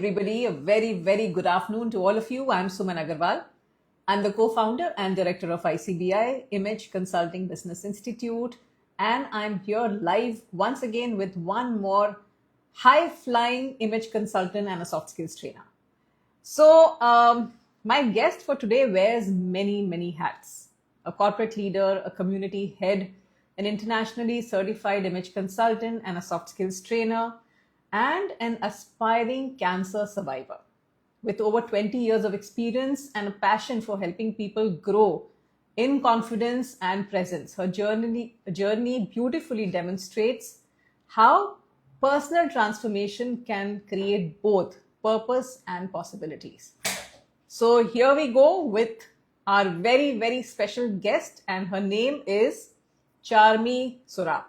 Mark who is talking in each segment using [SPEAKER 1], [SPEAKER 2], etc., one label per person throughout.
[SPEAKER 1] Everybody, a very good afternoon to all of you. I'm Suman Agarwal. I'm the co-founder and director of ICBI, Image Consulting Business Institute, and I'm here live once again with one more high-flying image consultant and a soft skills trainer. So, my guest for today wears many hats. A corporate leader, a community head, an internationally certified image consultant and a soft skills trainer, and an aspiring cancer survivor. With over 20 years of experience and a passion for helping people grow in confidence and presence, her journey beautifully demonstrates how personal transformation can create both purpose and possibilities. So here we go with our very special guest, and her name is Charmi Sorap.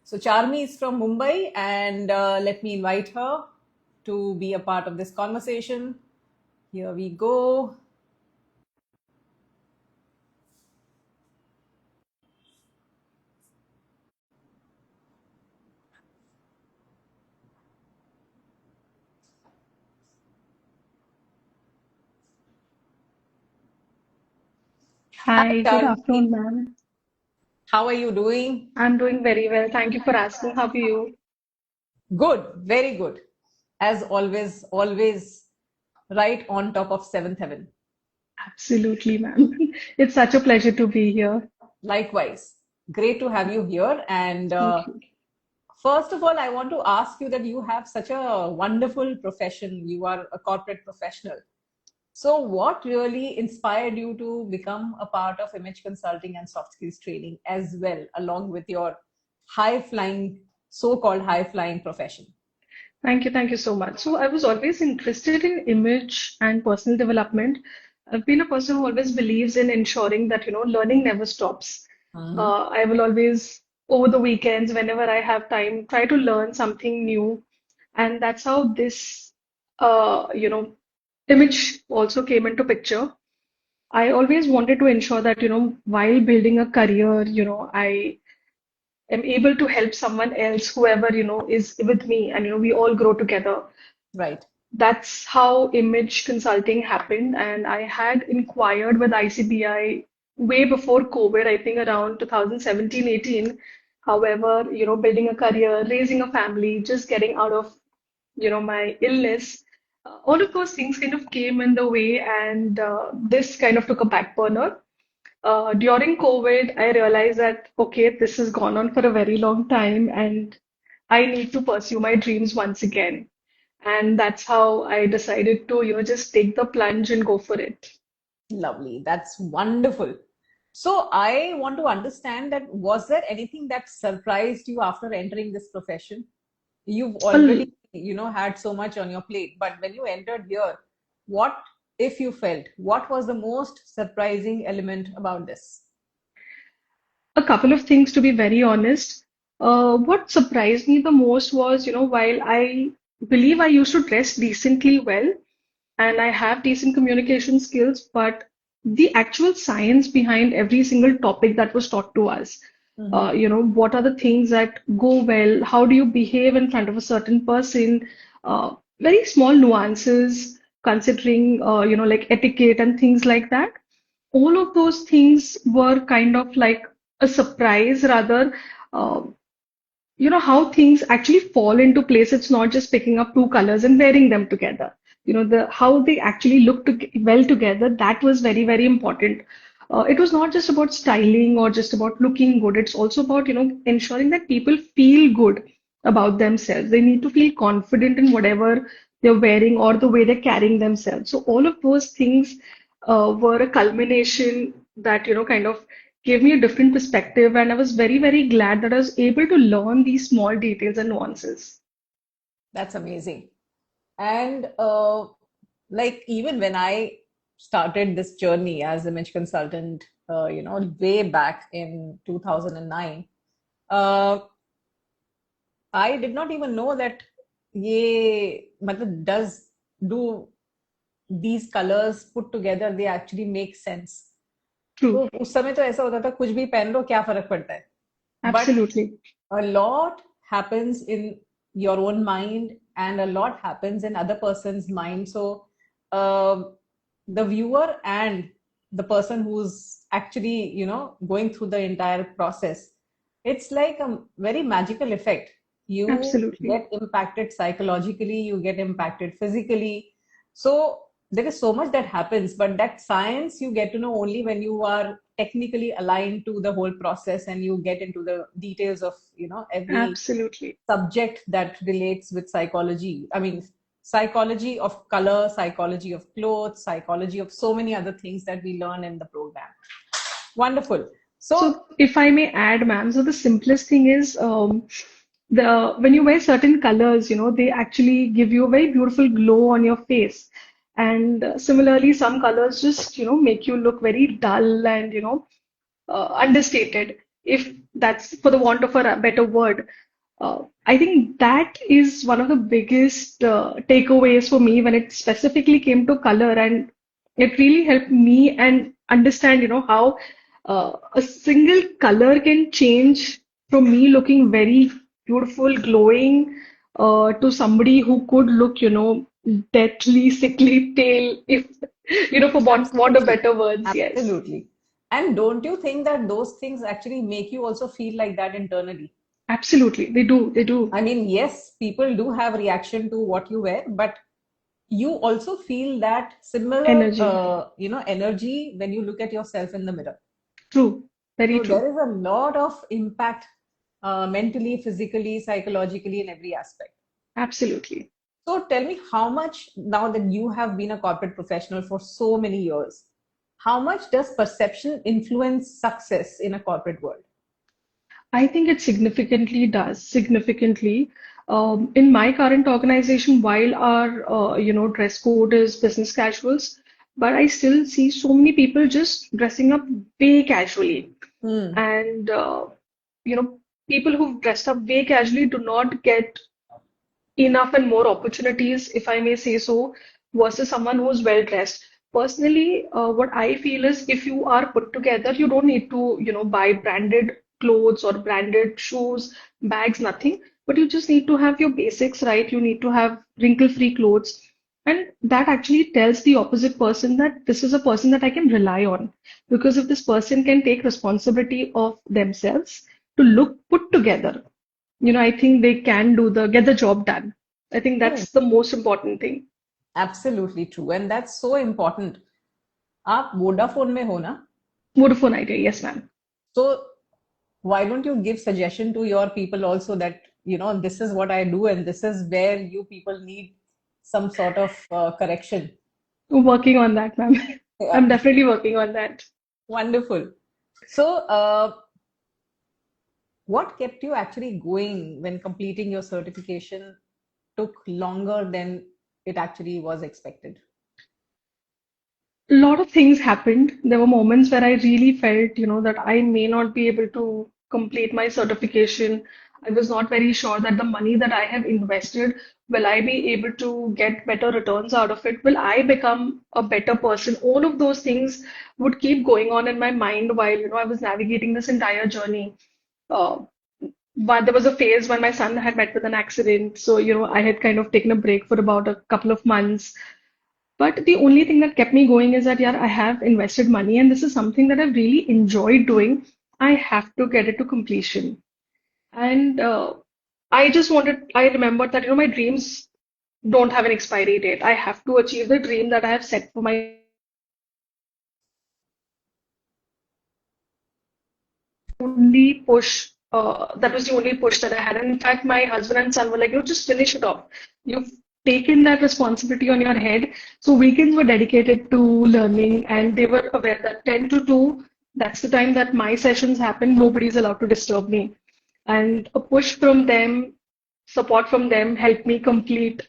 [SPEAKER 1] So Charmi is from Mumbai, and let me invite her to be a part of this conversation. Here we go. Hi,
[SPEAKER 2] Hi, good
[SPEAKER 1] Charmi.
[SPEAKER 2] afternoon, ma'am.
[SPEAKER 1] How are you doing?
[SPEAKER 2] I'm doing very well. Thank you for asking. How are you?
[SPEAKER 1] Good, very good. As always right on top of seventh heaven.
[SPEAKER 2] Absolutely, ma'am. It's such a pleasure to be here.
[SPEAKER 1] Likewise, great to have you here. And
[SPEAKER 2] Thank you.
[SPEAKER 1] first of all, I want to ask you that you have such a wonderful profession. You are a corporate professional. So, what really inspired you to become a part of image consulting and soft skills training as well, along with your high flying, so called high flying profession?
[SPEAKER 2] Thank you. Thank you so much. So I was always interested in image and personal development. I've been a person who always believes in ensuring that, learning never stops.
[SPEAKER 1] Hmm.
[SPEAKER 2] I will always, over the weekends, whenever I have time, try to learn something new. And that's how this, image also came into picture. I always wanted to ensure that, while building a career, I am able to help someone else, whoever, is with me, and, we all grow together.
[SPEAKER 1] Right.
[SPEAKER 2] That's how image consulting happened. And I had inquired with ICBI way before COVID, I think around 2017, 18. However, building a career, raising a family, just getting out of, my illness, all of those things kind of came in the way, and this kind of took a back burner. During COVID, I realized that, okay, this has gone on for a very long time and I need to pursue my dreams once again. And that's how I decided to, just take the plunge and go for it.
[SPEAKER 1] Lovely. That's wonderful. So, I want to understand that was there anything that surprised you after entering this profession? You've already,
[SPEAKER 2] A,
[SPEAKER 1] had so much on your plate, but when you entered here, what, if you felt, what was the most surprising element about this?
[SPEAKER 2] a couple of things, to be very honest. What surprised me the most was, while I believe I used to dress decently well, and I have decent communication skills, but the actual science behind every single topic that was taught to us,
[SPEAKER 1] Hmm.
[SPEAKER 2] what are the things that go well? How do you behave in front of a certain person? Very small nuances, considering, like etiquette and things like that. All of those things were kind of like a surprise, rather. Uh, how things actually fall into place. It's not just picking up two colors and wearing them together. The how they actually look well together, that was very important. It was not just about styling or just about looking good. It's also about, ensuring that people feel good about themselves. They need to feel confident in whatever they're wearing or the way they're carrying themselves. So all of those things were a culmination that, kind of gave me a different perspective. And I was very glad that I was able to learn these small details and nuances.
[SPEAKER 1] That's amazing. And like even when I started this journey as image consultant, way back in 2009, uh, I did not even know that ये मतलब do these colors put together they actually make sense.
[SPEAKER 2] True.
[SPEAKER 1] तो उस समय तो ऐसा होता था कुछ भी पहन लो क्या फर्क पड़ता है. But
[SPEAKER 2] Absolutely.
[SPEAKER 1] a lot happens in your own mind and a lot happens in other person's mind. So uh, the viewer and the person who's actually, going through the entire process, it's like a very magical effect. You
[SPEAKER 2] Absolutely.
[SPEAKER 1] get impacted psychologically, you get impacted physically. So there is so much that happens, but that science you get to know only when you are technically aligned to the whole process and you get into the details of, every
[SPEAKER 2] Absolutely.
[SPEAKER 1] subject that relates with psychology. I mean, psychology of color, psychology of clothes, psychology of so many other things that we learn in the program. Wonderful. So,
[SPEAKER 2] So if I may add, ma'am, so the simplest thing is the when you wear certain colors, they actually give you a very beautiful glow on your face. And similarly, some colors just, make you look very dull and, understated, if that's for the want of a better word. I think that is one of the biggest takeaways for me when it specifically came to color, and it really helped me and understand, how a single color can change from me looking very beautiful, glowing, to somebody who could look, deathly, sickly, pale, if for want of
[SPEAKER 1] absolutely,
[SPEAKER 2] better words. Yes,
[SPEAKER 1] absolutely. And don't you think that those things actually make you also feel like that internally?
[SPEAKER 2] absolutely, they do, they do.
[SPEAKER 1] I mean, yes, people do have reaction to what you wear, but you also feel that similar,
[SPEAKER 2] Energy.
[SPEAKER 1] energy when you look at yourself in the mirror.
[SPEAKER 2] True, very
[SPEAKER 1] So there
[SPEAKER 2] true.
[SPEAKER 1] is a lot of impact, mentally, physically, psychologically, in every aspect.
[SPEAKER 2] Absolutely.
[SPEAKER 1] So tell me, how much, now that you have been a corporate professional for so many years, how much does perception influence success in a corporate world?
[SPEAKER 2] I think it significantly does, significantly. In my current organization, while our dress code is business casuals, but I still see so many people just dressing up way casually.
[SPEAKER 1] Hmm.
[SPEAKER 2] And you know, people who've dressed up way casually do not get enough and more opportunities, if I may say so, versus someone who's well dressed. Personally, what I feel is if you are put together, you don't need to, buy branded clothes or branded shoes, bags, nothing. But you just need to have your basics right. You need to have wrinkle-free clothes. And that actually tells the opposite person that this is a person that I can rely on. Because if this person can take responsibility of themselves to look put together, I think they can get the job done. I think
[SPEAKER 1] Hmm.
[SPEAKER 2] that's the most important thing.
[SPEAKER 1] Absolutely true. And that's so important. आप Vodafone में हो ना?
[SPEAKER 2] Vodafone idea, yes, ma'am.
[SPEAKER 1] So why don't you give suggestion to your people also that, this is what I do and this is where you people need some sort of correction.
[SPEAKER 2] Working on that, ma'am.
[SPEAKER 1] Yeah.
[SPEAKER 2] I'm definitely working on that.
[SPEAKER 1] Wonderful. So what kept you actually going when completing your certification took longer than it actually was expected?
[SPEAKER 2] A lot of things happened. There were moments where I really felt, that I may not be able to complete my certification. I was not very sure that the money that I have invested, will I be able to get better returns out of it? Will I become a better person? All of those things would keep going on in my mind while, I was navigating this entire journey. Uh, but there was a phase when my son had met with an accident. So, I had kind of taken a break for about a couple of months. But the only thing that kept me going is that, yeah, I have invested money and this is something that I've really enjoyed doing. I have to get it to completion. And I remembered that, my dreams don't have an expiry date. I have to achieve the dream that I have set for myself. Only push. That was the only push that I had. And in fact, my husband and son were like, just finish it off. You've taken that responsibility on your head. So weekends were dedicated to learning, and they were aware that 10 to 2, that's the time that my sessions happen. Nobody's allowed to disturb me. And a push from them, support from them helped me complete,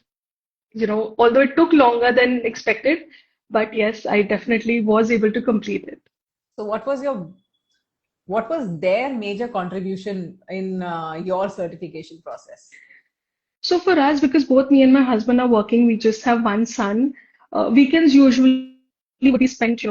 [SPEAKER 2] although it took longer than expected. But yes, I definitely was able to complete it.
[SPEAKER 1] So what was their major contribution in your certification process?
[SPEAKER 2] So for us, because both me and my husband are working, we just have one son. Weekends usually would be spent,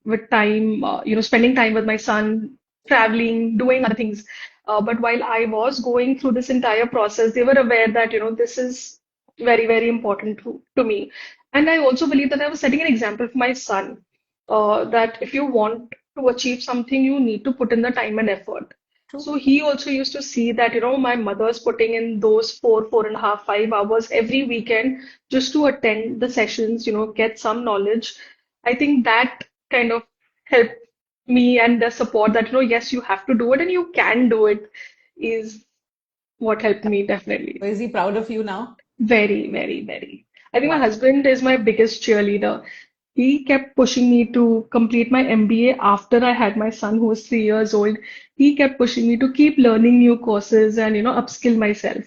[SPEAKER 2] with time, spending time with my son, traveling, doing other things. But while I was going through this entire process, they were aware that, this is very, very important to me. And I also believe that I was setting an example for my son, that if you want to achieve something, you need to put in the time and effort.
[SPEAKER 1] True.
[SPEAKER 2] So he also used to see that, my mother's putting in those 4.5, 5 hours every weekend just to attend the sessions, get some knowledge. I think that kind of helped me, and the support that, yes, you have to do it and you can do it is what helped me
[SPEAKER 1] So
[SPEAKER 2] definitely.
[SPEAKER 1] is he proud of you now?
[SPEAKER 2] Very, very, very. I think my
[SPEAKER 1] Wow.
[SPEAKER 2] husband is my biggest cheerleader. He kept pushing me to complete my MBA after I had my son, who was 3 years old. He kept pushing me to keep learning new courses and, upskill myself.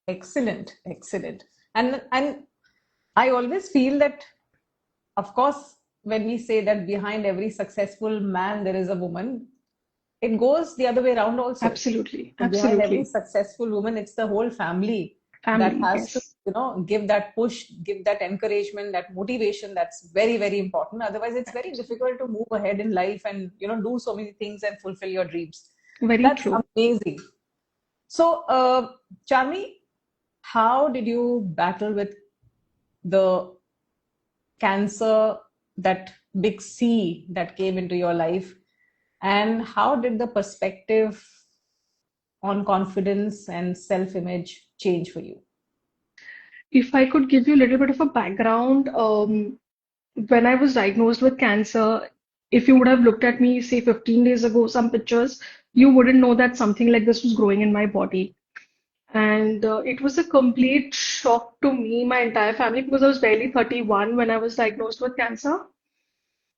[SPEAKER 1] Excellent, excellent. And I always feel that, of course, when we say that behind every successful man there is a woman, it goes the other way around also.
[SPEAKER 2] Absolutely,
[SPEAKER 1] So behind every
[SPEAKER 2] absolutely.
[SPEAKER 1] successful woman, it's the whole family that
[SPEAKER 2] Family,
[SPEAKER 1] has to,
[SPEAKER 2] yes.
[SPEAKER 1] give that push, give that encouragement, that motivation. That's very, very important. Otherwise, it's very difficult to move ahead in life and, do so many things and fulfill your dreams.
[SPEAKER 2] Very
[SPEAKER 1] That's
[SPEAKER 2] true.
[SPEAKER 1] amazing. So, Charmi, how did you battle with the cancer, that big C that came into your life? And how did the perspective on confidence and self image change for you?
[SPEAKER 2] If I could give you a little bit of a background, when I was diagnosed with cancer, if you would have looked at me, say 15 days ago, some pictures, you wouldn't know that something like this was growing in my body. And it was a complete shock to me, my entire family, because I was barely 31 when I was diagnosed with cancer.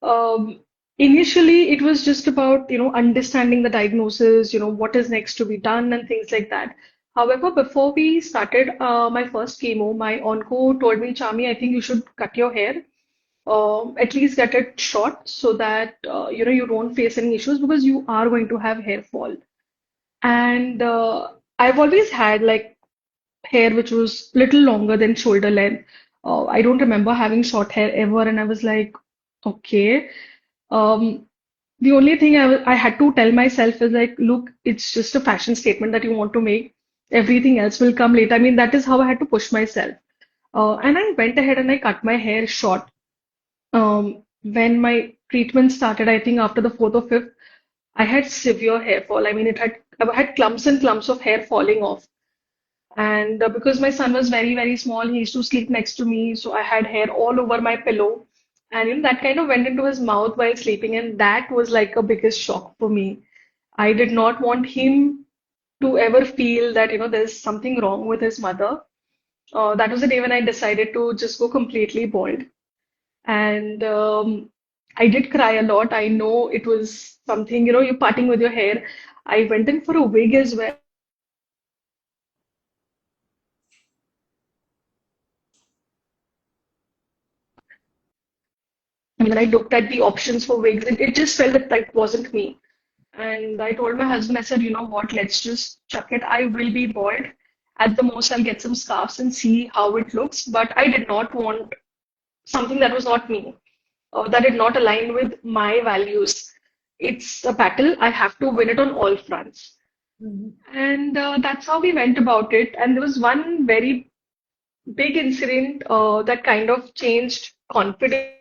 [SPEAKER 2] Um, Initially, it was just about, understanding the diagnosis, what is next to be done and things like that. However, before we started my first chemo, my onco told me, Chami, I think you should cut your hair, at least get it short so that, you don't face any issues because you are going to have hair fall. And I've always had like hair which was little longer than shoulder length. I don't remember having short hair ever, and I was like, okay. Um, the only thing I had to tell myself is like, look, it's just a fashion statement that you want to make. Everything else will come later. I mean, that is how I had to push myself. And I went ahead and I cut my hair short. When my treatment started, I think after the fourth or fifth, I had severe hair fall. I mean, I had clumps and clumps of hair falling off. And because my son was very, very small, he used to sleep next to me. So I had hair all over my pillow. And that kind of went into his mouth while sleeping. And that was like a biggest shock for me. I did not want him to ever feel that, there's something wrong with his mother. That was the day when I decided to just go completely bald. And I did cry a lot. I know it was something, you're parting with your hair. I went in for a wig as well. I mean, when I looked at the options for wigs, it just felt that that wasn't me. And I told my husband, I said, you know what, let's just chuck it. I will be bald. At the most, I'll get some scarves and see how it looks. But I did not want something that was not me, or that did not align with my values. It's a battle. I have to win it on all fronts.
[SPEAKER 1] Mhm.
[SPEAKER 2] And that's how we went about it. And there was one very big incident that kind of changed confidence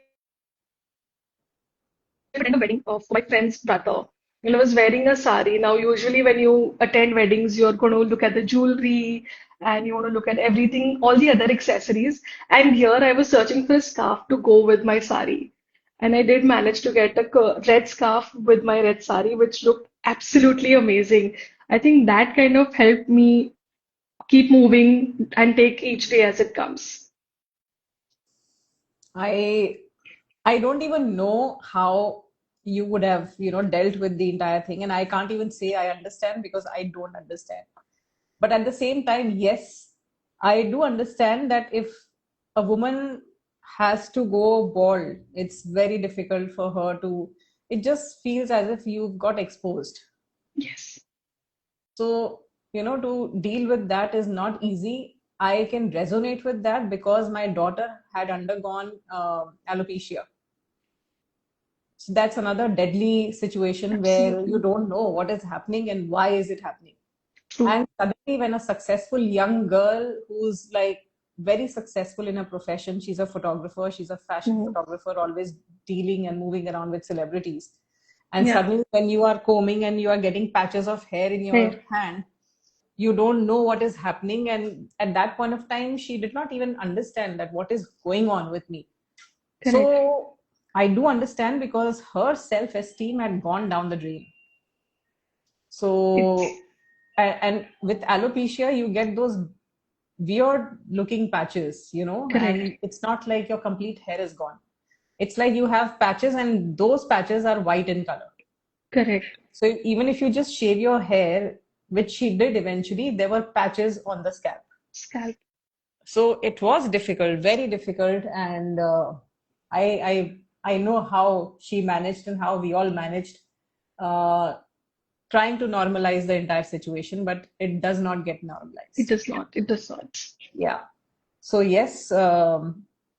[SPEAKER 2] attend a wedding for my friend's brother. I was wearing a sari. Now, usually when you attend weddings, you're going to look at the jewelry and you want to look at everything, all the other accessories. And here I was searching for a scarf to go with my sari. And I did manage to get a red scarf with my red sari, which looked absolutely amazing. I think that kind of helped me keep moving and take each day as it comes.
[SPEAKER 1] I I don't even know how you would have, dealt with the entire thing. And I can't even say I understand because I don't understand. But at the same time, yes, I do understand that if a woman has to go bald, it's very difficult for her to, it just feels as if you've got exposed.
[SPEAKER 2] Yes.
[SPEAKER 1] So, to deal with that is not easy. I can resonate with that because my daughter had undergone alopecia. So that's another deadly situation where you
[SPEAKER 2] Absolutely.
[SPEAKER 1] don't know what is happening and why is it happening.
[SPEAKER 2] True.
[SPEAKER 1] And suddenly, when a successful young girl who's like very successful in her profession, she's a photographer, she's a fashion
[SPEAKER 2] Mhm.
[SPEAKER 1] photographer, always dealing and moving around with celebrities. And
[SPEAKER 2] Yeah.
[SPEAKER 1] suddenly, when you are combing and you are getting patches of hair in your
[SPEAKER 2] Hey,
[SPEAKER 1] hand, you don't know what is happening. And at that point of time, she did not even understand that what is going on with me.
[SPEAKER 2] correct.
[SPEAKER 1] So I do understand because her self esteem had gone down the drain.
[SPEAKER 2] It's
[SPEAKER 1] So, and with alopecia, you get those weird looking patches,
[SPEAKER 2] correct.
[SPEAKER 1] and it's not like your complete hair is gone. It's like you have patches, and those patches are white in color.
[SPEAKER 2] Correct.
[SPEAKER 1] So, even if you just shave your hair, which she did eventually, there were patches on the scalp.
[SPEAKER 2] Scalp.
[SPEAKER 1] So, it was difficult, very difficult. And I know how she managed and how we all managed. Uh, Trying to normalize the entire situation, but it does not get
[SPEAKER 2] It
[SPEAKER 1] normalized.
[SPEAKER 2] does not. It does not.
[SPEAKER 1] Yeah. So yes,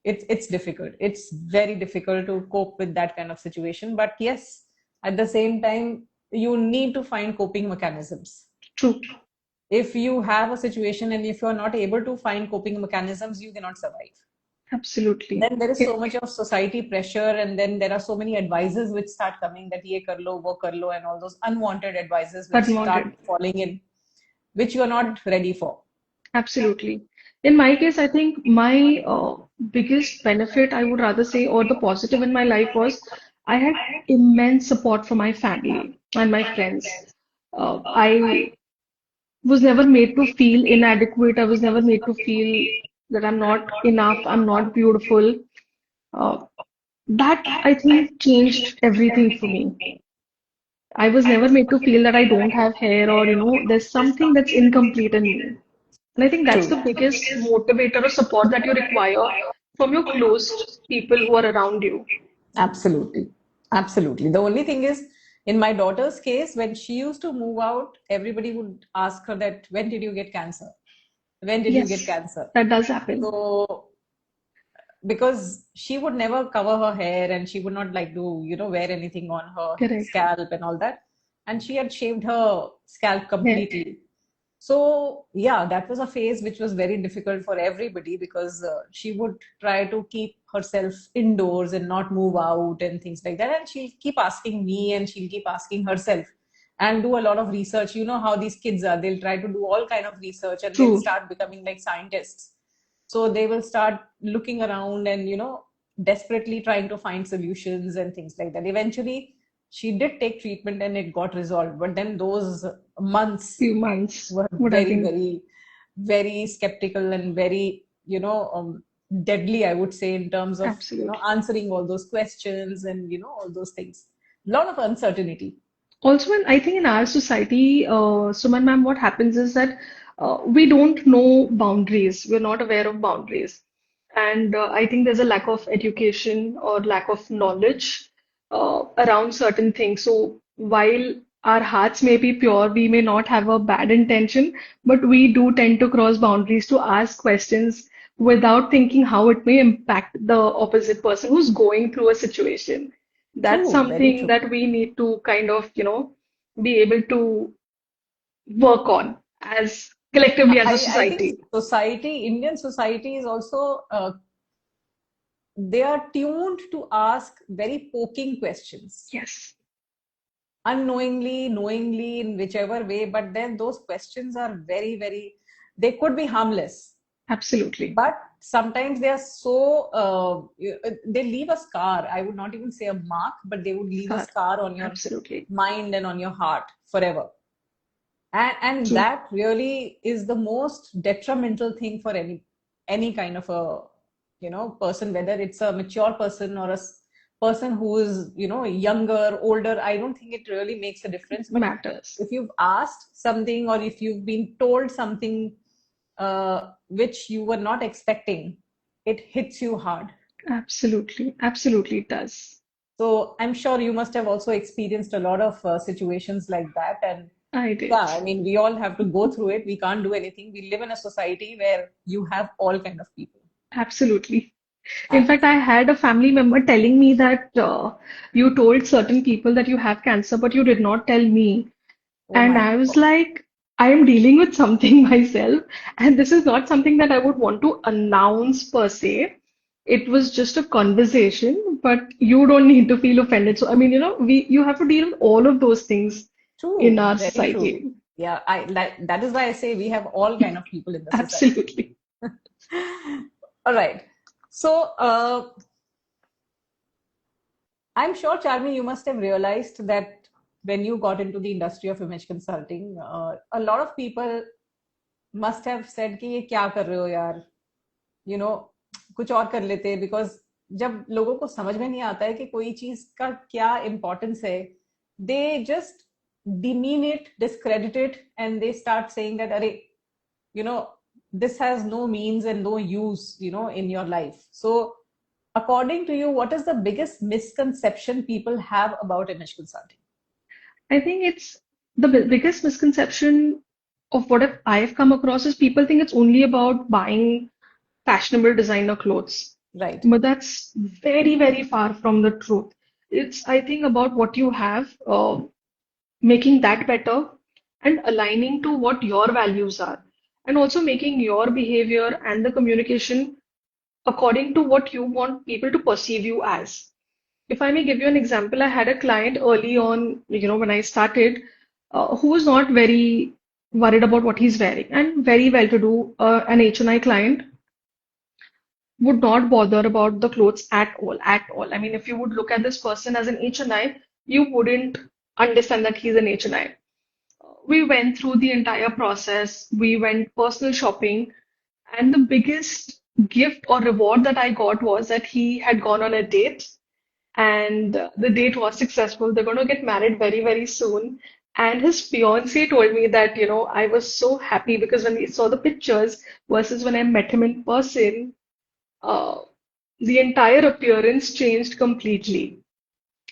[SPEAKER 1] it's difficult. It's very difficult to cope with that kind of situation. But yes, at the same time, you need to find coping mechanisms.
[SPEAKER 2] True.
[SPEAKER 1] If you have a situation and if you are not able to find coping mechanisms, you cannot survive.
[SPEAKER 2] Absolutely.
[SPEAKER 1] Then there is so
[SPEAKER 2] It
[SPEAKER 1] much of society pressure, and then there are so many advices which start coming that ye kar lo, wo kar lo, and all those unwanted advices which start
[SPEAKER 2] unwanted.
[SPEAKER 1] falling in, which you are not ready for.
[SPEAKER 2] Absolutely. In my case, I think my biggest benefit, I would rather say, or the positive in my life was I had immense support from my family and my friends. I was never made to feel inadequate. I was never made to feel that I'm not enough, I'm not beautiful. Uh, that I think changed everything for me. I was never made to feel that I don't have hair or, there's something that's incomplete in me. And I think that's
[SPEAKER 1] True.
[SPEAKER 2] the biggest motivator or support that you require from your close people who are around you.
[SPEAKER 1] Absolutely. Absolutely. The only thing is, in my daughter's case, when she used to move out, everybody would ask her that, when did you get cancer? When did you get
[SPEAKER 2] Yes,
[SPEAKER 1] cancer?
[SPEAKER 2] that does happen.
[SPEAKER 1] So, because she would never cover her hair and she would not like to, wear anything on her
[SPEAKER 2] Correct.
[SPEAKER 1] scalp and all that. And she had shaved her scalp
[SPEAKER 2] Yeah,
[SPEAKER 1] completely. So, yeah, that was a phase which was very difficult for everybody because she would try to keep herself indoors and not move out and things like that. And she'll keep asking me and she'll keep asking herself and do a lot of research. You know how these kids are, they'll try to do all kind of research and they'll
[SPEAKER 2] true.
[SPEAKER 1] start becoming like scientists. So they will start looking around and, desperately trying to find solutions and things like that. Eventually, she did take treatment and it got resolved. But then those months
[SPEAKER 2] Few months
[SPEAKER 1] were
[SPEAKER 2] would have
[SPEAKER 1] very,
[SPEAKER 2] been
[SPEAKER 1] very, very skeptical and very, deadly, I would say, in terms of,
[SPEAKER 2] absolutely.
[SPEAKER 1] answering all those questions and, all those things. A lot of uncertainty.
[SPEAKER 2] Also, I think in our society, Suman ma'am, what happens is that we don't know boundaries. We're not aware of boundaries. And I think there's a lack of education or lack of knowledge around certain things. So while our hearts may be pure, we may not have a bad intention, but we do tend to cross boundaries to ask questions without thinking how it may impact the opposite person who's going through a situation. That's
[SPEAKER 1] True, very
[SPEAKER 2] something
[SPEAKER 1] true.
[SPEAKER 2] that we need to kind of, be able to work on as collectively as a
[SPEAKER 1] I think
[SPEAKER 2] society.
[SPEAKER 1] society, Indian society is also, they are tuned to ask very poking questions,
[SPEAKER 2] Yes,
[SPEAKER 1] unknowingly, knowingly, in whichever way. But then those questions are very, very, they could be harmless,
[SPEAKER 2] absolutely.
[SPEAKER 1] but sometimes they are so, they leave a scar. I would not even say a mark, but they would leave a
[SPEAKER 2] Scar,
[SPEAKER 1] scar on your
[SPEAKER 2] absolutely.
[SPEAKER 1] mind and on your heart forever. And
[SPEAKER 2] True.
[SPEAKER 1] that really is the most detrimental thing for any kind of a person, whether it's a mature person or a person who is younger, older. I don't think it really makes a difference, but
[SPEAKER 2] Matters.
[SPEAKER 1] if you've asked something or if you've been told something which you were not expecting, it hits you hard.
[SPEAKER 2] Absolutely. Absolutely, it does.
[SPEAKER 1] So I'm sure you must have also experienced a lot of situations like that. And
[SPEAKER 2] I
[SPEAKER 1] yeah,
[SPEAKER 2] did.
[SPEAKER 1] I mean, we all have to go through it. We can't do anything. We live in a society where you have all kind of people.
[SPEAKER 2] Absolutely. In fact, I had a family member telling me that you told certain people that you have cancer, but you did not tell me.
[SPEAKER 1] Oh
[SPEAKER 2] And
[SPEAKER 1] my
[SPEAKER 2] I was
[SPEAKER 1] God.
[SPEAKER 2] like, I am dealing with something myself, and this is not something that I would want to announce per se. It was just a conversation, but you don't need to feel offended. So, I mean, you have to deal with all of those things in
[SPEAKER 1] True,
[SPEAKER 2] our
[SPEAKER 1] very true.
[SPEAKER 2] society.
[SPEAKER 1] Yeah, that is why I say we have all kind of people in the society.
[SPEAKER 2] Absolutely.
[SPEAKER 1] All right. So, I'm sure, Charmi, you must have realized that when you got into the industry of image consulting, a lot of people must have said कि ये क्या कर रहे हो यार, you know, कुछ और कर लेते, because जब लोगों को समझ में नहीं आता है कि कोई चीज का क्या इम्पोर्टेंस है, they just demean it, discredit it, and they start saying that अरे, you know, this has no means and no use, in your life. So according to you, what is the biggest misconception people have about image consulting?
[SPEAKER 2] I think it's the biggest misconception of what I've come across is people think it's only about buying fashionable designer clothes.
[SPEAKER 1] Right.
[SPEAKER 2] But that's very, very far from the truth. It's, I think, about what you have, making that better and aligning to what your values are, and also making your behavior and the communication according to what you want people to perceive you as. If I may give you an example, I had a client early on, when I started, who was not very worried about what he's wearing and very well to do, an H&I client would not bother about the clothes at all, at all. I mean, if you would look at this person as an H&I, you wouldn't understand that he's an H&I. We went through the entire process. We went personal shopping, and the biggest gift or reward that I got was that he had gone on a date and the date was successful. They're going to get married very, very soon. And his fiance told me that, I was so happy because when we saw the pictures versus when I met him in person, uh, the entire appearance changed completely.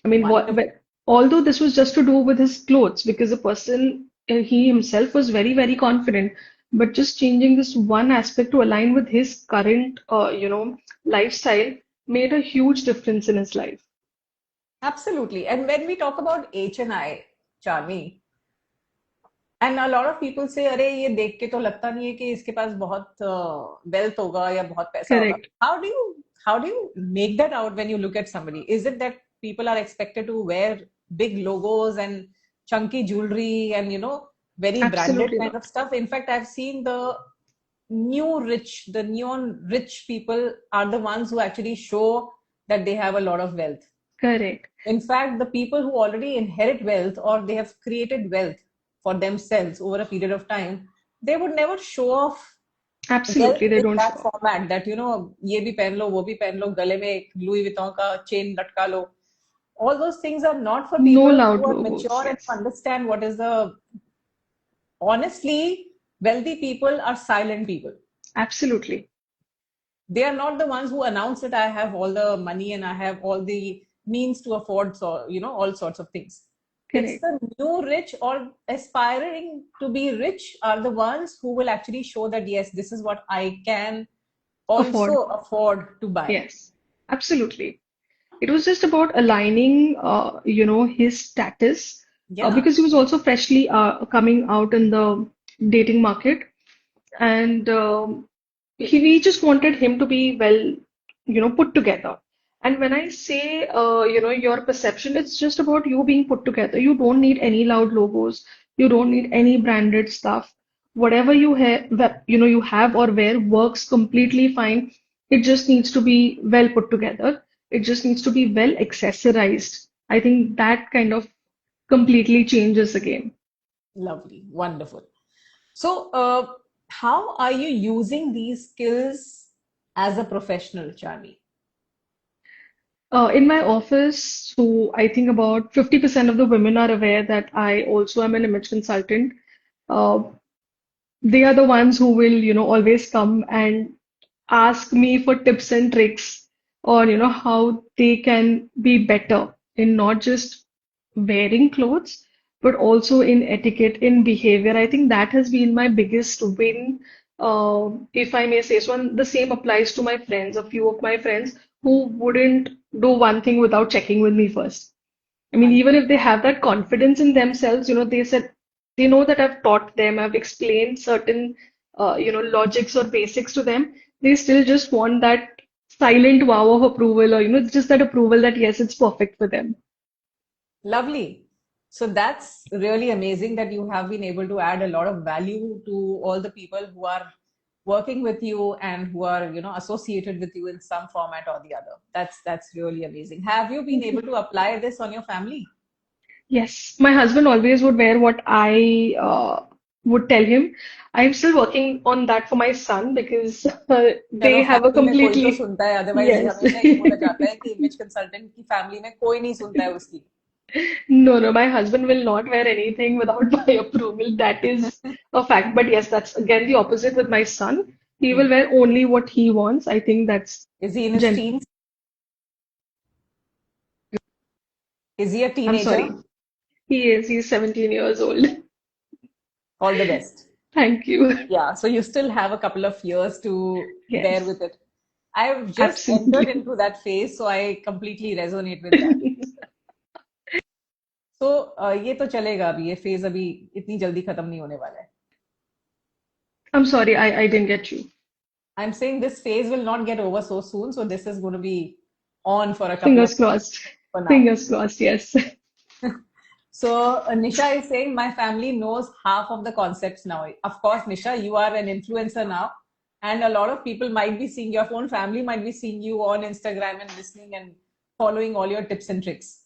[SPEAKER 2] I mean,
[SPEAKER 1] Wonderful.
[SPEAKER 2] although this was just to do with his clothes, because the person, he himself was very, very confident, but just changing this one aspect to align with his current, lifestyle made a huge difference in his life.
[SPEAKER 1] Absolutely. And when we talk about H&I, Charmi, and a lot of people say, अरे ये देख के तो लगता नहीं है कि इसके पास बहुत wealth होगा या बहुत पैसा होगा.
[SPEAKER 2] Correct.
[SPEAKER 1] How do you make that out when you look at somebody? Is it that people are expected to wear big logos and chunky jewelry and very branded
[SPEAKER 2] Absolutely
[SPEAKER 1] kind of
[SPEAKER 2] not.
[SPEAKER 1] stuff? In fact, I've seen the neon rich people are the ones who actually show that they have a lot of wealth.
[SPEAKER 2] Correct.
[SPEAKER 1] In fact, the people who already inherit wealth or they have created wealth for themselves over a period of time, they would never show off wealth
[SPEAKER 2] Absolutely, they
[SPEAKER 1] in
[SPEAKER 2] don't show
[SPEAKER 1] that
[SPEAKER 2] up.
[SPEAKER 1] format that, ये भी पहन लो, वो भी पहन लो, गले में एक Louis वितौं का चेन लटका लो. All those things are not for
[SPEAKER 2] No
[SPEAKER 1] people
[SPEAKER 2] loud
[SPEAKER 1] who are
[SPEAKER 2] logos.
[SPEAKER 1] mature and
[SPEAKER 2] Yes.
[SPEAKER 1] understand what is the. Honestly, wealthy people are silent people.
[SPEAKER 2] Absolutely.
[SPEAKER 1] They are not the ones who announce that I have all the money and I have all the means to afford, so all sorts of things. It's
[SPEAKER 2] Correct.
[SPEAKER 1] the new rich or aspiring to be rich are the ones who will actually show that yes, this is what I can
[SPEAKER 2] Afford.
[SPEAKER 1] also afford to buy.
[SPEAKER 2] Yes. Absolutely. It was just about aligning, his status,
[SPEAKER 1] Yeah.
[SPEAKER 2] because he was also freshly coming out in the dating market, and we just wanted him to be well, put together. And when I say, your perception, it's just about you being put together. You don't need any loud logos. You don't need any branded stuff. Whatever you have, you have or wear works completely fine. It just needs to be well put together. It just needs to be well accessorized. I think that kind of completely changes the game.
[SPEAKER 1] Lovely. Wonderful. So, how are you using these skills as a professional, Charmi?
[SPEAKER 2] In my office, so I think about 50% of the women are aware that I also am an image consultant. Uh, they are the ones who will, always come and ask me for tips and tricks on, how they can be better in not just wearing clothes, but also in etiquette, in behavior. I think that has been my biggest win if I may say so. And the same applies to my friends, a few of my friends who wouldn't do one thing without checking with me first. I mean,
[SPEAKER 1] हाँ
[SPEAKER 2] even if they have that confidence in themselves, they said they know that I've taught them, I've explained certain, logics or basics to them. They still just want that silent wow of approval, or, just that approval that yes, it's perfect for them.
[SPEAKER 1] Lovely. So that's really amazing that you have been able to add a lot of value to all the people who are working with you and who are, associated with you in some format or the other. That's really amazing. Have you been able to apply this on your family?
[SPEAKER 2] Yes, my husband always would wear what I would tell him. I'm still working on that for my son because
[SPEAKER 1] चलो
[SPEAKER 2] they have a
[SPEAKER 1] family में कोई तो
[SPEAKER 2] completely,
[SPEAKER 1] सुनता है otherwise ये
[SPEAKER 2] yes.
[SPEAKER 1] हमेशा ये बोला जाता है कि इमेज कंसल्टेंट की फैमिली में कोई नहीं सुनता है उसकी.
[SPEAKER 2] No, no, my husband will not wear anything without my approval. That is a fact. But yes, that's again the opposite with my son. He will wear only what he wants. I think that's
[SPEAKER 1] Is he in his
[SPEAKER 2] gen.
[SPEAKER 1] teens? Is he a
[SPEAKER 2] I'm
[SPEAKER 1] teenager?
[SPEAKER 2] sorry. He's 17 years old.
[SPEAKER 1] All the best.
[SPEAKER 2] Thank you.
[SPEAKER 1] Yeah, so you still have a couple of years to bear
[SPEAKER 2] Yes,
[SPEAKER 1] with it. I've just entered
[SPEAKER 2] absolutely.
[SPEAKER 1] into that phase, so I completely resonate with that. So ये तो चलेगा अभी ये phase अभी इतनी जल्दी खत्म नहीं होने वाला है.
[SPEAKER 2] I'm sorry, I didn't get you.
[SPEAKER 1] I'm saying this phase will not get over so soon, so this is going to be on for a couple of
[SPEAKER 2] Fingers
[SPEAKER 1] years
[SPEAKER 2] crossed.
[SPEAKER 1] for now.
[SPEAKER 2] Fingers crossed, yes.
[SPEAKER 1] So Nisha is saying my family knows half of the concepts now. Of course, Nisha, you are an influencer now, and a lot of people might be seeing your own family might be seeing you on Instagram and listening and following all your tips and tricks.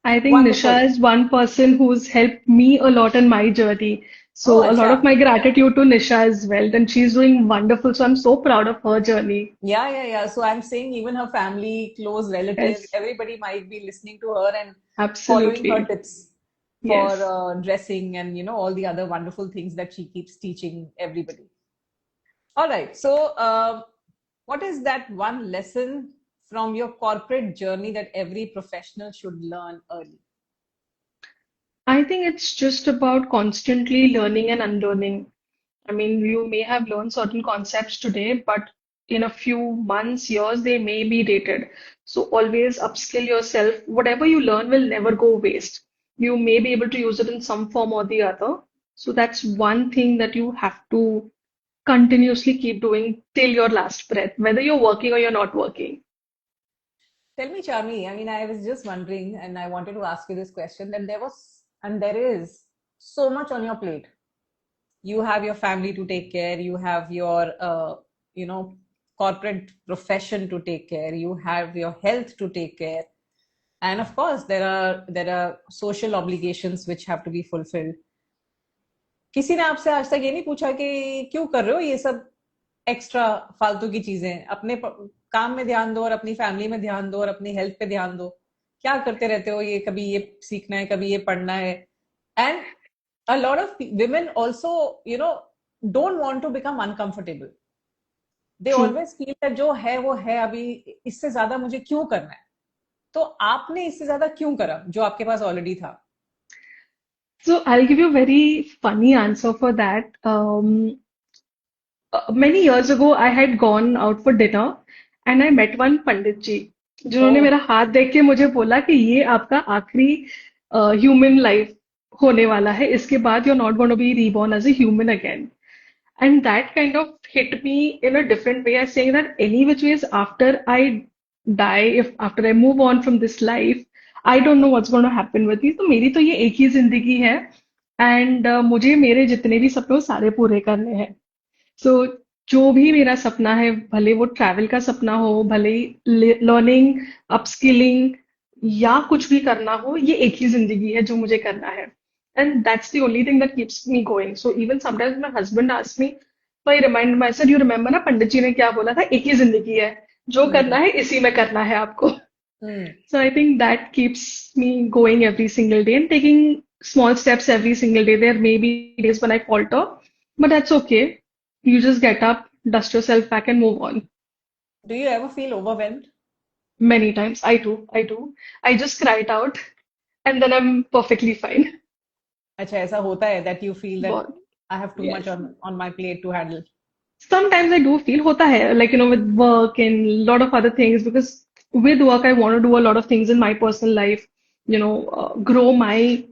[SPEAKER 2] I think
[SPEAKER 1] Wonderful.
[SPEAKER 2] Nisha is one person who's helped me a lot in my journey.
[SPEAKER 1] Oh,
[SPEAKER 2] So a lot of
[SPEAKER 1] acha.
[SPEAKER 2] my gratitude to Nisha as well. And she's doing wonderful. So I'm so proud of her journey.
[SPEAKER 1] Yeah, yeah, yeah. So I'm saying even her family, close relatives,
[SPEAKER 2] Yes,
[SPEAKER 1] everybody might be listening to her and following her
[SPEAKER 2] absolutely.
[SPEAKER 1] tips for
[SPEAKER 2] Yes.
[SPEAKER 1] dressing and all the other wonderful things that she keeps teaching everybody. All right. So, what is that one lesson from your corporate journey that every professional should learn early?
[SPEAKER 2] I think it's just about constantly learning and unlearning. I mean, you may have learned certain concepts today, but in a few months, years, they may be dated. So always upskill yourself. Whatever you learn will never go waste. You may be able to use it in some form or the other. So that's one thing that you have to continuously keep doing till your last breath, whether you're working or you're not working.
[SPEAKER 1] Tell me, Charmi. I mean, I was just wondering, and I wanted to ask you this question that there was and there is so much on your plate. You have your family to take care, you have your, you know, corporate profession to take care, you have your health to take care, and of course, there are social obligations which have to be fulfilled. किसी ने आपसे आज तक ये नहीं पूछा कि क्यों कर रहे हो ये सब एक्स्ट्रा फालतू की चीजें अपने काम में ध्यान दो और अपनी फैमिली में ध्यान दो और अपनी हेल्थ पे ध्यान दो क्या करते रहते हो ये कभी ये सीखना है कभी ये पढ़ना है and a lot of women also don't want to become uncomfortable. They
[SPEAKER 2] True.
[SPEAKER 1] always feel that जो है वो है अभी इससे ज्यादा मुझे क्यों करना है तो आपने इससे ज्यादा क्यों करा जो आपके पास ऑलरेडी था.
[SPEAKER 2] So I'll give you a very funny answer for that. Many years ago, I had gone out for dinner and I met one पंडित जी जिन्होंने
[SPEAKER 1] Oh,
[SPEAKER 2] मेरा हाथ देख के मुझे बोला कि ये आपका आखिरी ह्यूमन लाइफ होने वाला है इसके बाद you're not going to be reborn as a human again. And that kind of hit me in a different way as saying that any which ways after I die, if after I move on from this life, I don't know what's going to happen with me. तो मेरी तो ये एक ही जिंदगी है and मुझे मेरे जितने भी सपने वो सारे पूरे करने हैं. सो जो भी मेरा सपना है भले वो ट्रैवल का सपना हो भले ही लर्निंग अपस्किलिंग या कुछ भी करना हो ये एक ही जिंदगी है जो मुझे करना है and that's the only thing that keeps me going so even sometimes my husband asks me I remind my self you remember ना पंडित जी ने क्या बोला था एक ही जिंदगी है जो करना है इसी में करना है आपको.
[SPEAKER 1] hmm.
[SPEAKER 2] So I think that keeps me going every single day and taking small steps every single day. There may be days when I falter, but that's okay. You just get up, dust yourself back, and move on.
[SPEAKER 1] Do you ever feel overwhelmed?
[SPEAKER 2] Many times. I do. I do. I just cry it out, and then I'm perfectly fine.
[SPEAKER 1] अच्छा ऐसा होता है that you feel that
[SPEAKER 2] But
[SPEAKER 1] I have too much
[SPEAKER 2] yes.
[SPEAKER 1] on my plate to handle.
[SPEAKER 2] Sometimes I do feel hota hai, like, with work and a lot of other things, because with work, I want to do a lot of things in my personal life, grow my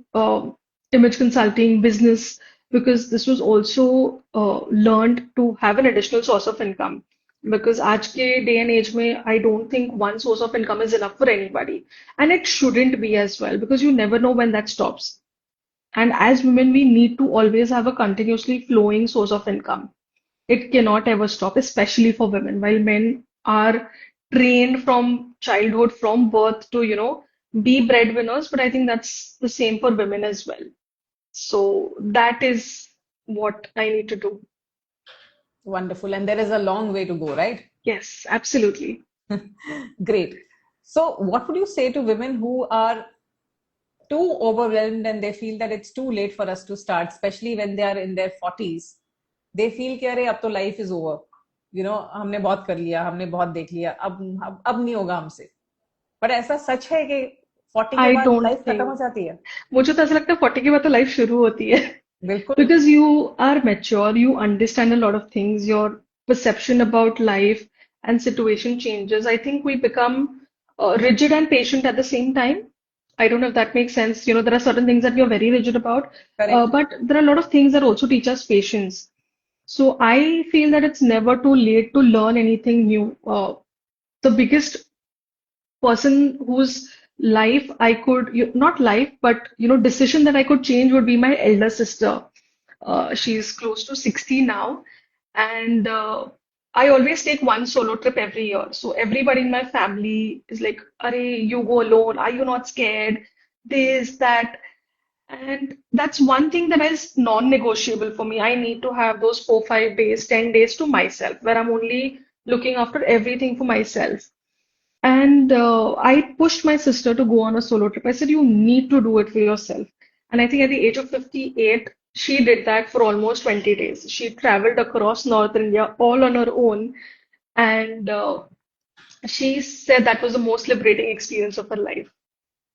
[SPEAKER 2] image consulting business, because this was also learned to have an additional source of income. Because aaj ke day and age mein, I don't think one source of income is enough for anybody. And it shouldn't be as well, because you never know when that stops. And as women, we need to always have a continuously flowing source of income. It cannot ever stop, especially for women. While men are trained from childhood, from birth to, be breadwinners, but I think that's the same for women as well. So that is what I need to do.
[SPEAKER 1] Wonderful. And there is a long way to go, right?
[SPEAKER 2] Yes, absolutely.
[SPEAKER 1] Great. So, what would you say to women who are too overwhelmed and they feel that it's too late for us to start, especially when they are in their 40s? They feel कि अरे अब तो life is over. हमने बहुत कर लिया, हमने बहुत देख लिया, अब नहीं होगा हमसे. पर ऐसा सच है कि 40 के
[SPEAKER 2] I
[SPEAKER 1] बाद
[SPEAKER 2] don't
[SPEAKER 1] लाइफ खत्म हो
[SPEAKER 2] think.
[SPEAKER 1] जाती है?
[SPEAKER 2] मुझे तो ऐसा लगता है 40 के बाद तो लाइफ शुरू होती है.
[SPEAKER 1] बिल्कुल.
[SPEAKER 2] Because you are mature, you understand a lot of things, your perception about life and situation changes. I think we become rigid and patient at the same time. I don't know if that makes sense. There are certain things that we are very rigid about,
[SPEAKER 1] Correct.
[SPEAKER 2] but there are a lot of things that also teach us patience. So I feel that it's never too late to learn anything new. The biggest person whose life I could, not life, but decision that I could change would be my elder sister. She's close to 60 now, and I always take one solo trip every year. So everybody in my family is like, "Are you go alone? Are you not scared? This, that." And that's one thing that is non-negotiable for me. I need to have those 4, 5 days, 10 days to myself, where I'm only looking after everything for myself. And I pushed my sister to go on a solo trip. I said, you need to do it for yourself. And I think at the age of 58, she did that for almost 20 days. She traveled across North India all on her own. And she said that was the most liberating experience of her life.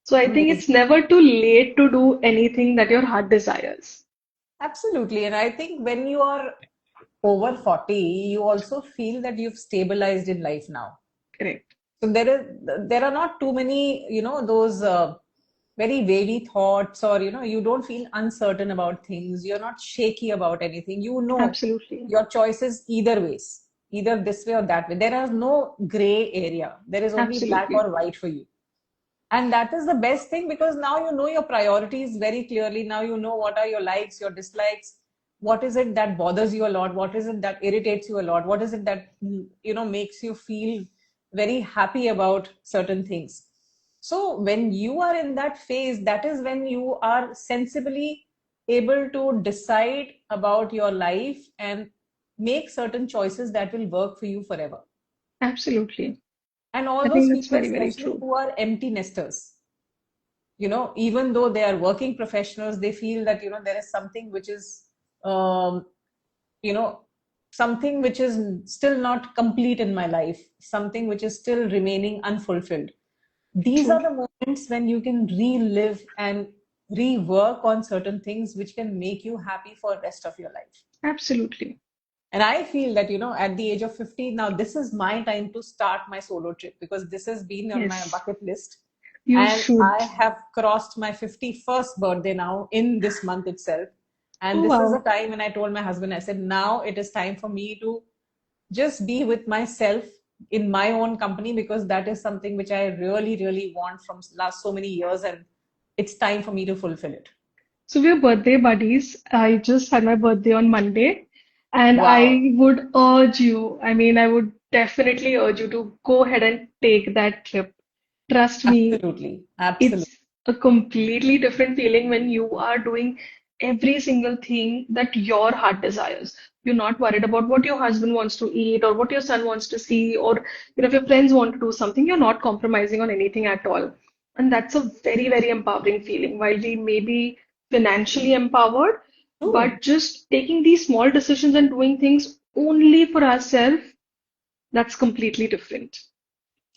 [SPEAKER 2] So I think
[SPEAKER 1] Amazing.
[SPEAKER 2] it's never too late to do anything that your heart desires.
[SPEAKER 1] Absolutely. And I think when you are over 40, you also feel that you've stabilized in life now.
[SPEAKER 2] Correct.
[SPEAKER 1] So there are not too many, those very wavy thoughts, or you don't feel uncertain about things. You're not shaky about anything. You know
[SPEAKER 2] Absolutely.
[SPEAKER 1] your choices either ways, either this way or that way. There is no gray area. There is only black
[SPEAKER 2] Absolutely.
[SPEAKER 1] or white for you. And that is the best thing, because now you know your priorities very clearly. Now you know what are your likes, your dislikes, what is it that bothers you a lot, what is it that irritates you a lot, what is it that makes you feel very happy about certain things. So when you are in that phase, that is when you are sensibly able to decide about your life and make certain choices that will work for you forever.
[SPEAKER 2] Absolutely.
[SPEAKER 1] And all
[SPEAKER 2] I
[SPEAKER 1] those
[SPEAKER 2] think that's
[SPEAKER 1] people,
[SPEAKER 2] very, very
[SPEAKER 1] especially
[SPEAKER 2] true.
[SPEAKER 1] who are empty nesters, even though they are working professionals, they feel that there is something which is um, you know something which is still not complete in my life, something which is still remaining unfulfilled. These
[SPEAKER 2] True.
[SPEAKER 1] are the moments when you can relive and rework on certain things which can make you happy for the rest of your life.
[SPEAKER 2] Absolutely.
[SPEAKER 1] And I feel that, at the age of 50, now this is my time to start my solo trip, because this has been on my
[SPEAKER 2] Yes.
[SPEAKER 1] bucket list.
[SPEAKER 2] You
[SPEAKER 1] And
[SPEAKER 2] should.
[SPEAKER 1] I have crossed my 51st birthday now in this month itself. And
[SPEAKER 2] Oh,
[SPEAKER 1] this is the
[SPEAKER 2] wow.
[SPEAKER 1] time when I told my husband, I said, now it is time for me to just be with myself in my own company, because that is something which I really, really want from last so many years. And it's time for me to fulfill it.
[SPEAKER 2] So we're birthday buddies. I just had my birthday on Monday, and
[SPEAKER 1] Wow.
[SPEAKER 2] I would urge you, I mean, I would definitely urge you to go ahead and take that trip. Trust me,
[SPEAKER 1] Absolutely. Absolutely.
[SPEAKER 2] it's a completely different feeling when you are doing every single thing that your heart desires. You're not worried about what your husband wants to eat or what your son wants to see, or if your friends want to do something, you're not compromising on anything at all. And that's a very, very empowering feeling. While we may be financially empowered,
[SPEAKER 1] True.
[SPEAKER 2] but just taking these small decisions and doing things only for ourselves, that's completely different.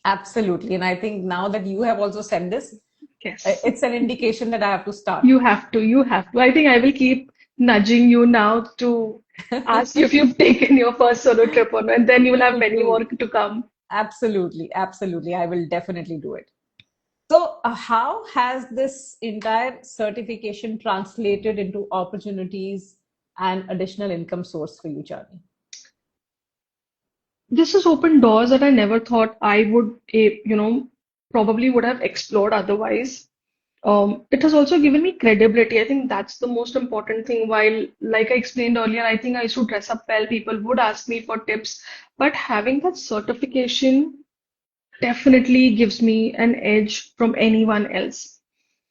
[SPEAKER 1] Absolutely. And I think now that you have also said this,
[SPEAKER 2] Yes.
[SPEAKER 1] it's an indication that I have to start.
[SPEAKER 2] You have to, you have to. I think I will keep nudging you now to ask you if you've taken your first solo trip or not, and then you will have
[SPEAKER 1] True,
[SPEAKER 2] many more
[SPEAKER 1] true.
[SPEAKER 2] to come.
[SPEAKER 1] Absolutely, absolutely. I will definitely do it. So, how has this entire certification translated into opportunities and additional income source for you, Charlie?
[SPEAKER 2] This has opened doors that I never thought I would, probably would have explored otherwise. It has also given me credibility. I think that's the most important thing. While, like I explained earlier, I think I used to dress up well, people would ask me for tips, but having that certification definitely gives me an edge from anyone else.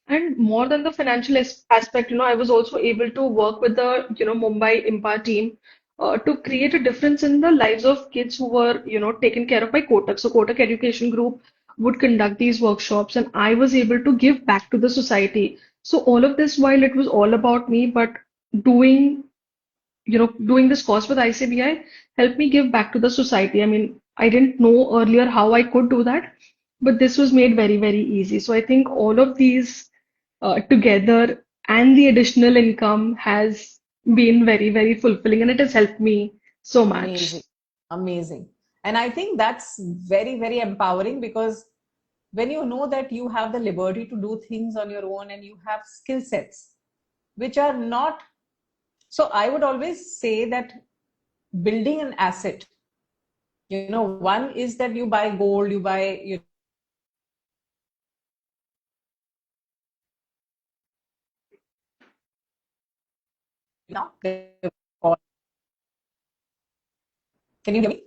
[SPEAKER 2] And more than the financial aspect, I was also able to work with the, Mumbai IMPA team to create a difference in the lives of kids who were, taken care of by Kotak. So Kotak Education Group would conduct these workshops, and I was able to give back to the society. So all of this, while it was all about me, but doing doing this course with ICBI helped me give back to the society. I mean, I didn't know earlier how I could do that, but this was made very, very easy. So I think all of these together and the additional income has been very, very fulfilling and it has helped me so
[SPEAKER 1] Amazing,
[SPEAKER 2] much.
[SPEAKER 1] amazing. And I think that's very, very empowering because when you know that you have the liberty to do things on your own and you have skill sets which are not, so I would always say that building an asset, one is that you buy gold, you buy, now, can you hear me?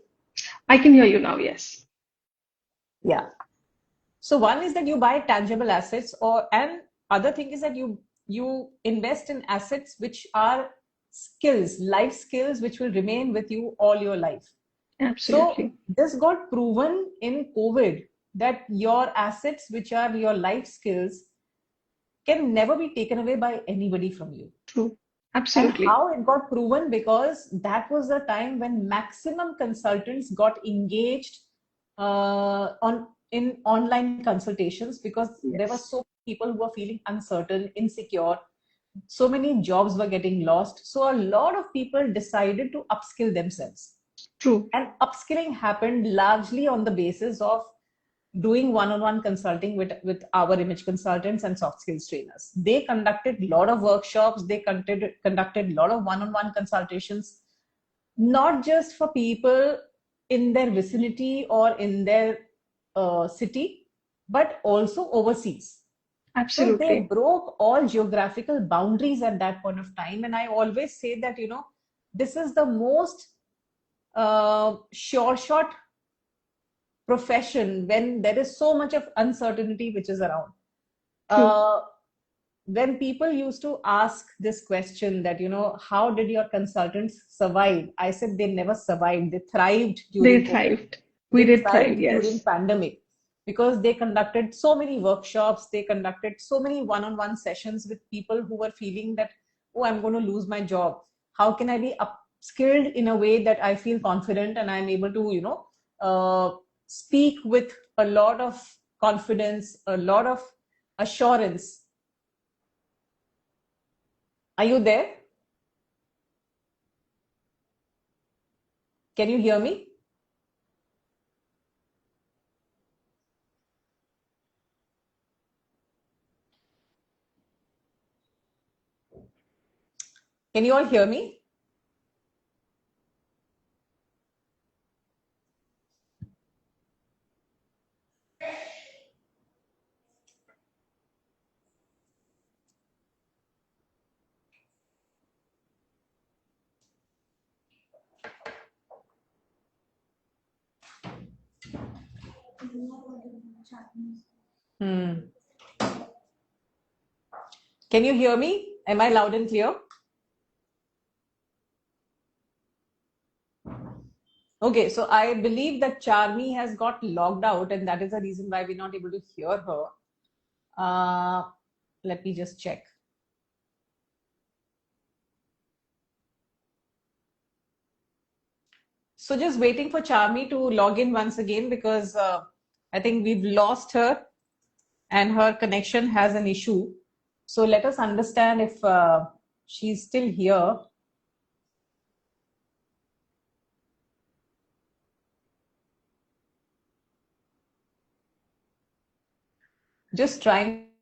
[SPEAKER 2] I can hear you now, yes.
[SPEAKER 1] Yeah. So one is that you buy tangible assets, or and other thing is that you invest in assets which are skills, life skills, which will remain with you all your life. So
[SPEAKER 2] Absolutely.
[SPEAKER 1] this got proven in COVID that your assets, which are your life skills, can never be taken away by anybody from you.
[SPEAKER 2] True.
[SPEAKER 1] And
[SPEAKER 2] Absolutely.
[SPEAKER 1] how it got proven? Because that was the time when maximum consultants got engaged on in online consultations because there were
[SPEAKER 2] Yes.
[SPEAKER 1] so many people who were feeling uncertain, insecure. So many jobs were getting lost. So a lot of people decided to upskill themselves.
[SPEAKER 2] True.
[SPEAKER 1] And upskilling happened largely on the basis of doing one-on-one consulting with our image consultants and soft skills trainers. They conducted a lot of workshops, they conducted a lot of one-on-one consultations, not just for people in their vicinity or in their city, but also overseas. So they
[SPEAKER 2] Absolutely.
[SPEAKER 1] broke all geographical boundaries at that point of time. And I always say that, this is the most sure shot profession when there is so much of uncertainty which is around.
[SPEAKER 2] True.
[SPEAKER 1] Uh, when people used to ask this question that, how did your consultants survive? I said they never survived. They thrived
[SPEAKER 2] They
[SPEAKER 1] during COVID.
[SPEAKER 2] thrived. We
[SPEAKER 1] They
[SPEAKER 2] did thrive,
[SPEAKER 1] thrived during
[SPEAKER 2] yes.
[SPEAKER 1] pandemic because they conducted so many workshops. They conducted so many one-on-one sessions with people who were feeling that, oh, I'm going to lose my job. How can I be upskilled in a way that I feel confident and I'm able to, speak with a lot of confidence, a lot of assurance. Are you there? Can you hear me? Can you all hear me? Hmm. Can you hear me? Am I loud and clear? Okay, so I believe that Charmi has got logged out, and that is the reason why we're not able to hear her. Uh, Let me just check. So just waiting for Charmi to log in once again because I think we've lost her and her connection has an issue. So let us understand if she's still here. Just trying.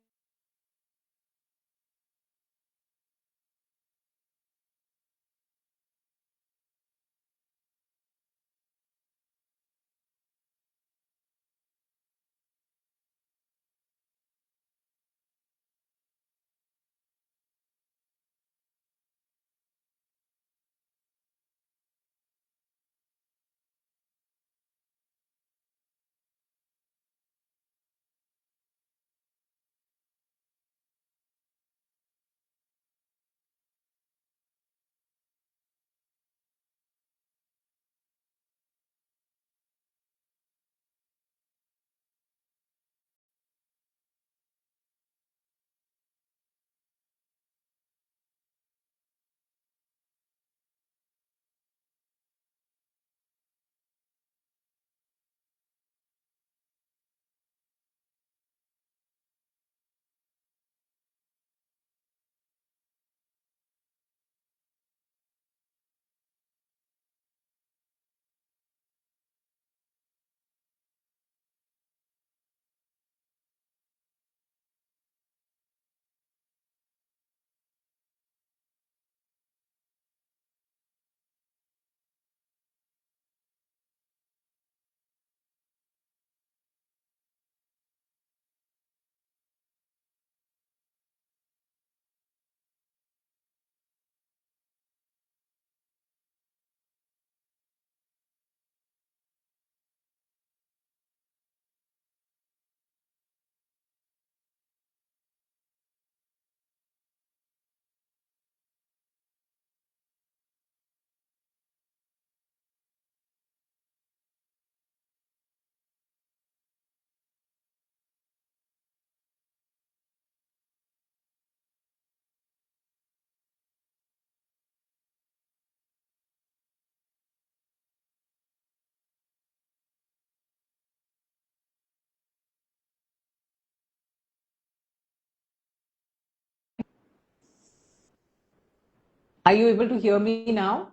[SPEAKER 1] Are you able to hear me now?